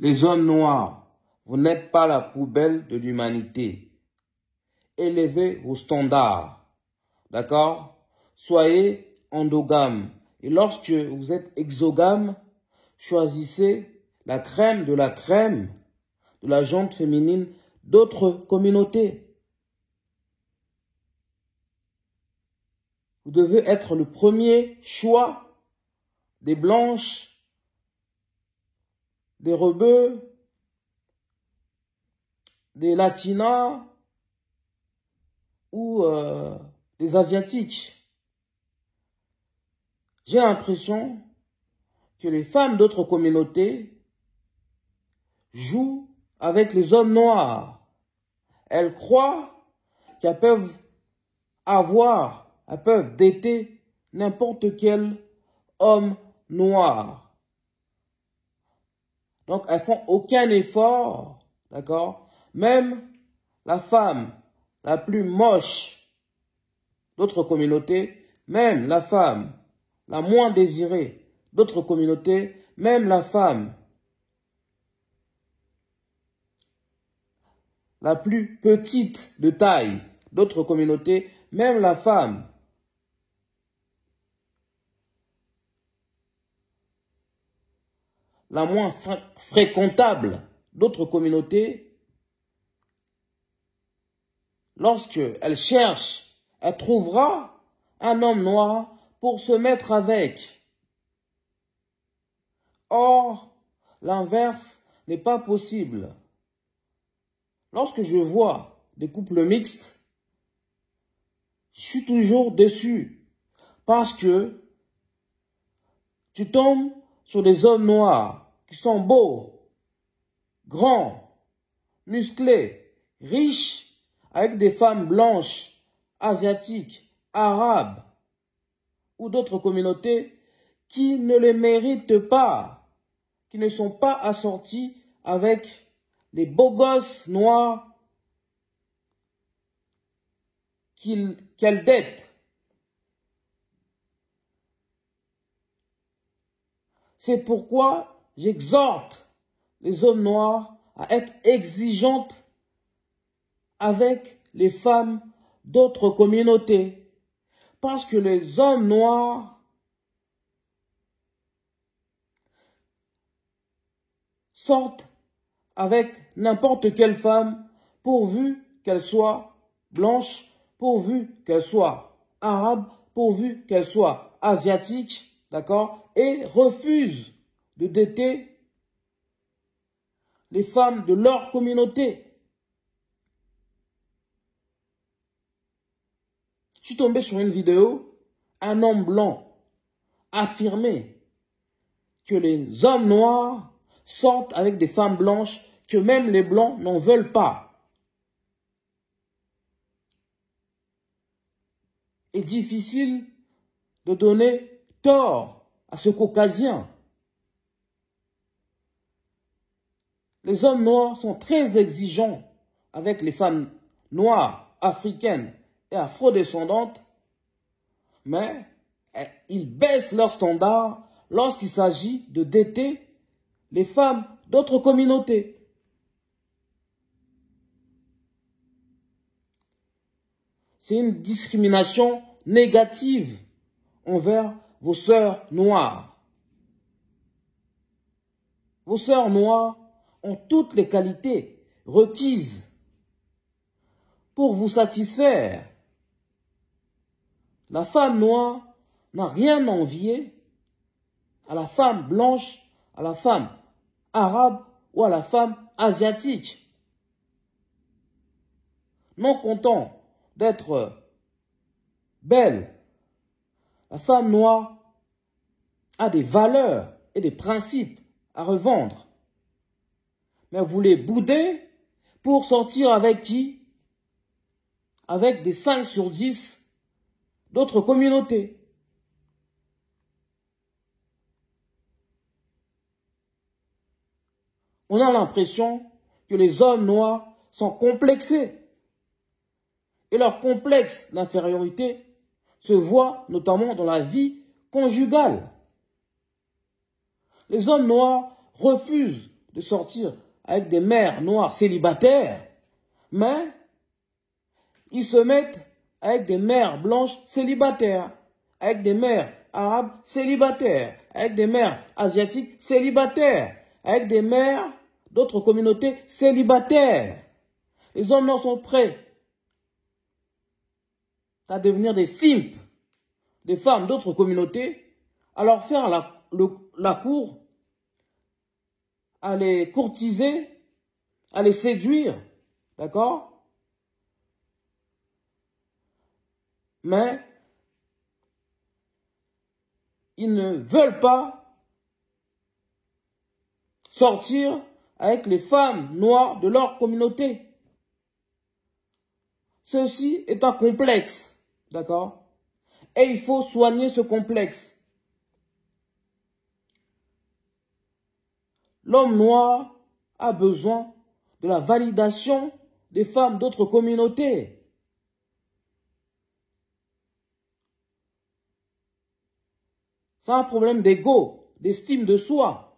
Les hommes noirs, vous n'êtes pas la poubelle de l'humanité. Élevez vos standards. D'accord? Soyez endogames. Et lorsque vous êtes exogame, choisissez la crème de la gente féminine d'autres communautés. Vous devez être le premier choix des blanches, des rebeux, des latinas ou des asiatiques. J'ai l'impression que les femmes d'autres communautés jouent avec les hommes noirs. Elles croient qu'elles peuvent dater n'importe quel homme noir. Donc, elles font aucun effort, d'accord? Même la femme la plus moche d'autres communautés, même la femme la moins désirée d'autres communautés, même la femme la plus petite de taille d'autres communautés, même la femme la moins fréquentable d'autres communautés, lorsqu'elle cherche, elle trouvera un homme noir pour se mettre avec. Or, l'inverse n'est pas possible. Lorsque je vois des couples mixtes, je suis toujours déçu parce que tu tombes sur des hommes noirs qui sont beaux, grands, musclés, riches, avec des femmes blanches, asiatiques, arabes ou d'autres communautés qui ne les méritent pas, qui ne sont pas assortis avec les beaux gosses noirs qu'elles datent. C'est pourquoi j'exhorte les hommes noirs à être exigeantes avec les femmes d'autres communautés. Parce que les hommes noirs sortent avec n'importe quelle femme, pourvu qu'elle soit blanche, pourvu qu'elle soit arabe, pourvu qu'elle soit asiatique, d'accord, et refusent de dater les femmes de leur communauté. Je suis tombé sur une vidéo, un homme blanc affirmait que les hommes noirs sortent avec des femmes blanches que même les blancs n'en veulent pas. Il est difficile de donner tort à ce caucasien. Les hommes noirs sont très exigeants avec les femmes noires, africaines et afrodescendantes, mais ils baissent leurs standards lorsqu'il s'agit de dater les femmes d'autres communautés. C'est une discrimination négative envers vos sœurs noires. Vos sœurs noires ont toutes les qualités requises pour vous satisfaire. La femme noire n'a rien à envier à la femme blanche, à la femme arabe ou à la femme asiatique. Non content d'être belle, la femme noire a des valeurs et des principes à revendre. Mais vous les boudez pour sortir avec qui? Avec des 5 sur 10 d'autres communautés. On a l'impression que les hommes noirs sont complexés. Et leur complexe d'infériorité se voit notamment dans la vie conjugale. Les hommes noirs refusent de sortir avec des mères noires célibataires, mais ils se mettent avec des mères blanches célibataires, avec des mères arabes célibataires, avec des mères asiatiques célibataires, avec des mères d'autres communautés célibataires. Les hommes noirs sont prêts à devenir des simples, des femmes d'autres communautés, à leur faire la cour, à les courtiser, à les séduire, d'accord? Mais ils ne veulent pas sortir avec les femmes noires de leur communauté. Ceci est un complexe, d'accord? Et il faut soigner ce complexe. L'homme noir a besoin de la validation des femmes d'autres communautés. C'est un problème d'ego, d'estime de soi.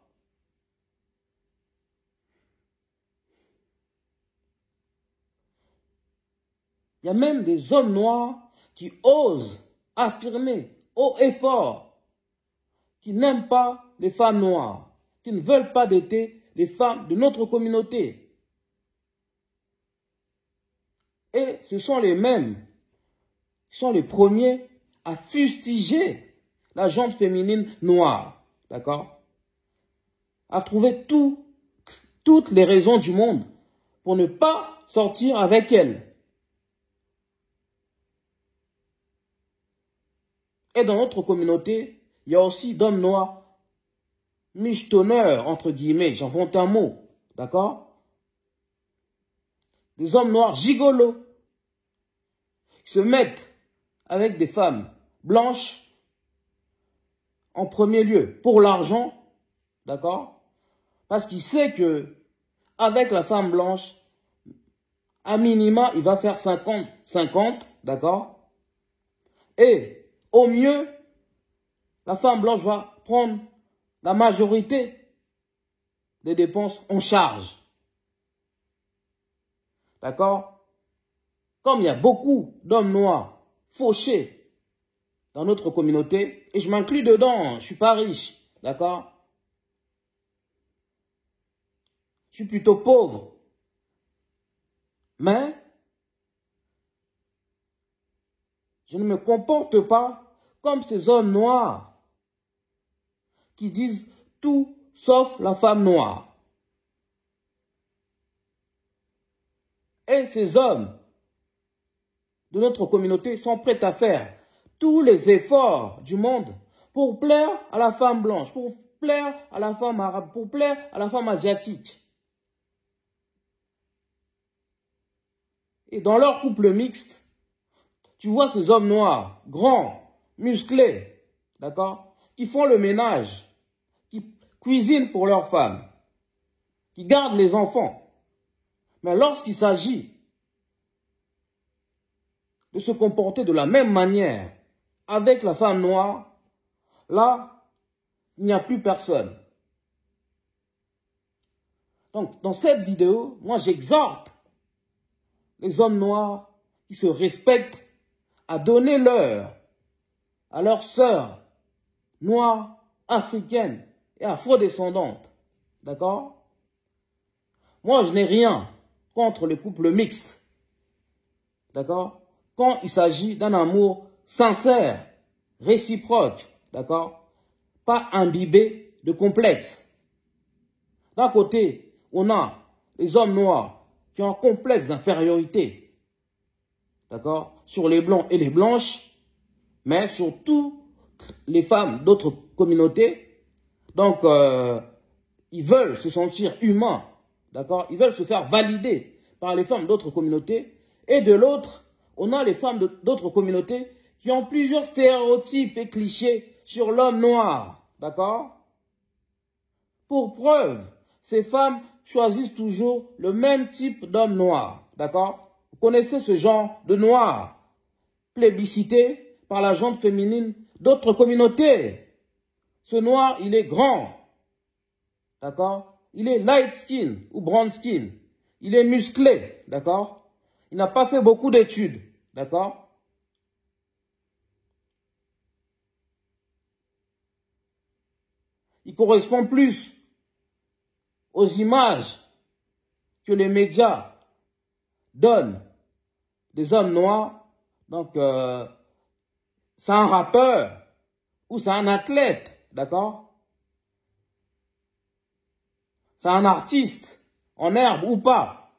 Il y a même des hommes noirs qui osent affirmer haut et fort qu'ils n'aiment pas les femmes noires, qui ne veulent pas dater les femmes de notre communauté. Et ce sont les mêmes qui sont les premiers à fustiger la gente féminine noire, d'accord? À trouver toutes les raisons du monde pour ne pas sortir avec elle. Et dans notre communauté, il y a aussi d'hommes noirs michetonneurs, entre guillemets, j'invente un mot, d'accord? Des hommes noirs gigolos qui se mettent avec des femmes blanches en premier lieu pour l'argent, d'accord? Parce qu'il sait que avec la femme blanche, à minima, il va faire 50-50, d'accord? Et au mieux, la femme blanche va prendre la majorité des dépenses en charge. D'accord? Comme il y a beaucoup d'hommes noirs fauchés dans notre communauté, et je m'inclus dedans, je suis pas riche, d'accord? Je suis plutôt pauvre. Mais je ne me comporte pas comme ces hommes noirs qui disent tout sauf la femme noire. Et ces hommes de notre communauté sont prêts à faire tous les efforts du monde pour plaire à la femme blanche, pour plaire à la femme arabe, pour plaire à la femme asiatique. Et dans leur couple mixte, tu vois ces hommes noirs, grands, musclés, d'accord, qui font le ménage, qui cuisinent pour leurs femmes, qui gardent les enfants. Mais lorsqu'il s'agit de se comporter de la même manière avec la femme noire, là, il n'y a plus personne. Donc, dans cette vidéo, moi, j'exhorte les hommes noirs qui se respectent à donner l'heure à leurs sœurs noires, africaines et afro-descendantes. D'accord? Moi, je n'ai rien contre les couples mixtes. D'accord? Quand il s'agit d'un amour sincère, réciproque, d'accord? Pas imbibé de complexes. D'un côté, on a les hommes noirs qui ont un complexe d'infériorité, d'accord? Sur les blancs et les blanches, mais surtout les femmes d'autres communautés. Donc, ils veulent se sentir humains, d'accord? Ils veulent se faire valider par les femmes d'autres communautés. Et de l'autre, on a les femmes d'autres communautés qui ont plusieurs stéréotypes et clichés sur l'homme noir, d'accord? Pour preuve, ces femmes choisissent toujours le même type d'homme noir, d'accord? Vous connaissez ce genre de noir plébiscité par la gente féminine d'autres communautés. Ce noir, il est grand, d'accord? il est light skin ou brown skin. Il est musclé, d'accord? Il n'a pas fait beaucoup d'études, d'accord? Il correspond plus aux images que les médias donnent des hommes noirs. Donc, c'est un rappeur ou c'est un athlète, d'accord? C'est un artiste en herbe ou pas,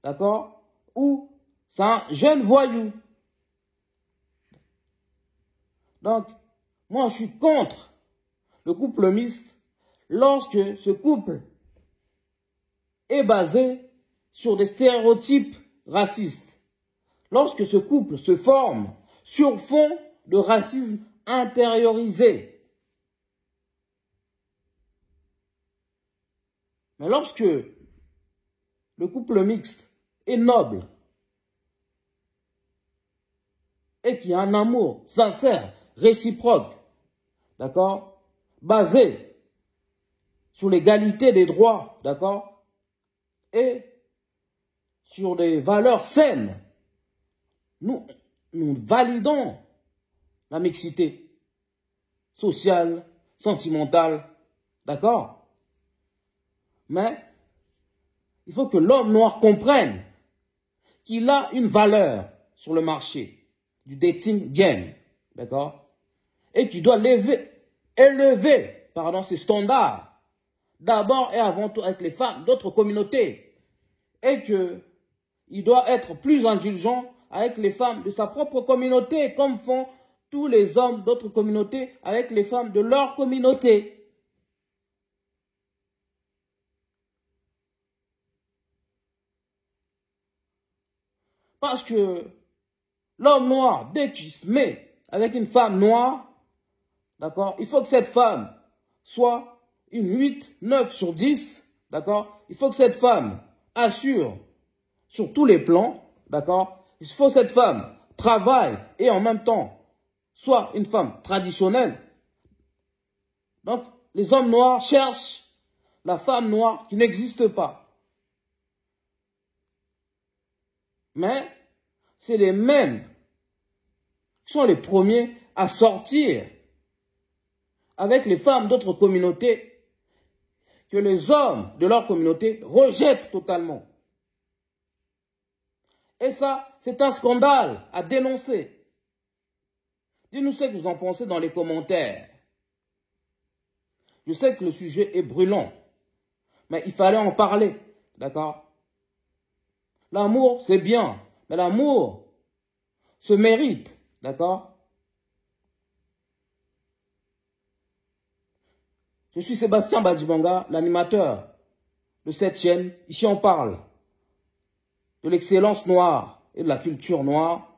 d'accord? Ou c'est un jeune voyou. Donc, moi, je suis contre le couple mixte lorsque ce couple est basé sur des stéréotypes racistes. Lorsque ce couple se forme sur fond de racisme intériorisé. Mais lorsque le couple mixte est noble et qu'il y a un amour sincère, réciproque, d'accord, basé sur l'égalité des droits, d'accord, et sur des valeurs saines, nous validons la mixité sociale, sentimentale, d'accord? Mais il faut que l'homme noir comprenne qu'il a une valeur sur le marché du dating game, d'accord? Et qu'il doit élever ses standards, d'abord et avant tout avec les femmes d'autres communautés, et qu'il doit être plus indulgent avec les femmes de sa propre communauté, comme font tous les hommes d'autres communautés avec les femmes de leur communauté. Parce que l'homme noir, dès qu'il se met avec une femme noire, d'accord, il faut que cette femme soit une 8, 9 sur 10, d'accord. Il faut que cette femme assure sur tous les plans, d'accord. Il faut que cette femme travaille et en même temps soit une femme traditionnelle. Donc, les hommes noirs cherchent la femme noire qui n'existe pas. Mais c'est les mêmes qui sont les premiers à sortir avec les femmes d'autres communautés que les hommes de leur communauté rejettent totalement. Et ça, c'est un scandale à dénoncer. Dites-nous ce que vous en pensez dans les commentaires. Je sais que le sujet est brûlant, mais il fallait en parler, d'accord? L'amour, c'est bien, mais l'amour se mérite, d'accord? Je suis Sébastien Badibanga, l'animateur de cette chaîne. Ici, on parle de l'excellence noire et de la culture noire,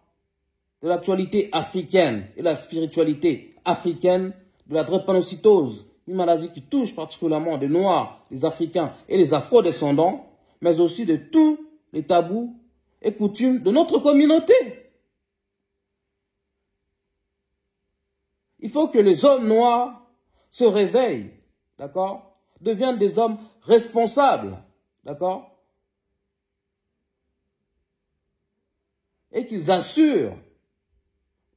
de l'actualité africaine et de la spiritualité africaine, de la drépanocytose, une maladie qui touche particulièrement les Noirs, les Africains et les Afro-descendants, mais aussi de tous les tabous et coutumes de notre communauté. Il faut que les hommes noirs se réveillent, d'accord, deviennent des hommes responsables, d'accord, et qu'ils assurent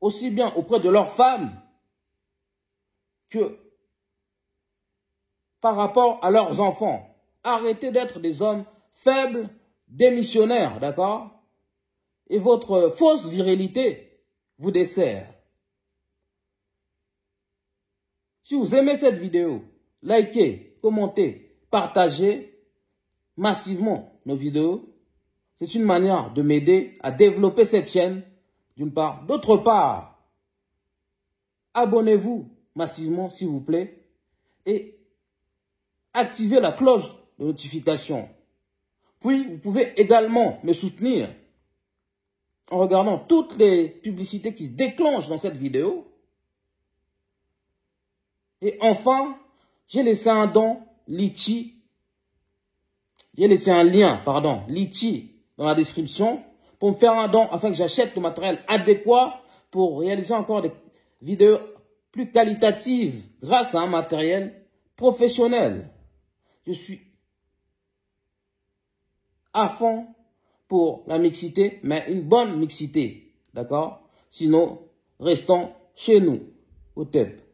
aussi bien auprès de leurs femmes que par rapport à leurs enfants. Arrêtez d'être des hommes faibles, démissionnaires, d'accord? Et votre fausse virilité vous dessert. Si vous aimez cette vidéo, likez, commentez, partagez massivement nos vidéos. C'est une manière de m'aider à développer cette chaîne, d'une part. D'autre part, abonnez-vous massivement, s'il vous plaît, et activez la cloche de notification. Puis, vous pouvez également me soutenir en regardant toutes les publicités qui se déclenchent dans cette vidéo. Et enfin, j'ai laissé un don Litchi. J'ai laissé un lien, pardon, Litchi dans la description pour me faire un don afin que j'achète le matériel adéquat pour réaliser encore des vidéos plus qualitatives grâce à un matériel professionnel. Je suis à fond pour la mixité, mais une bonne mixité. D'accord? Sinon, restons chez nous, au TEP.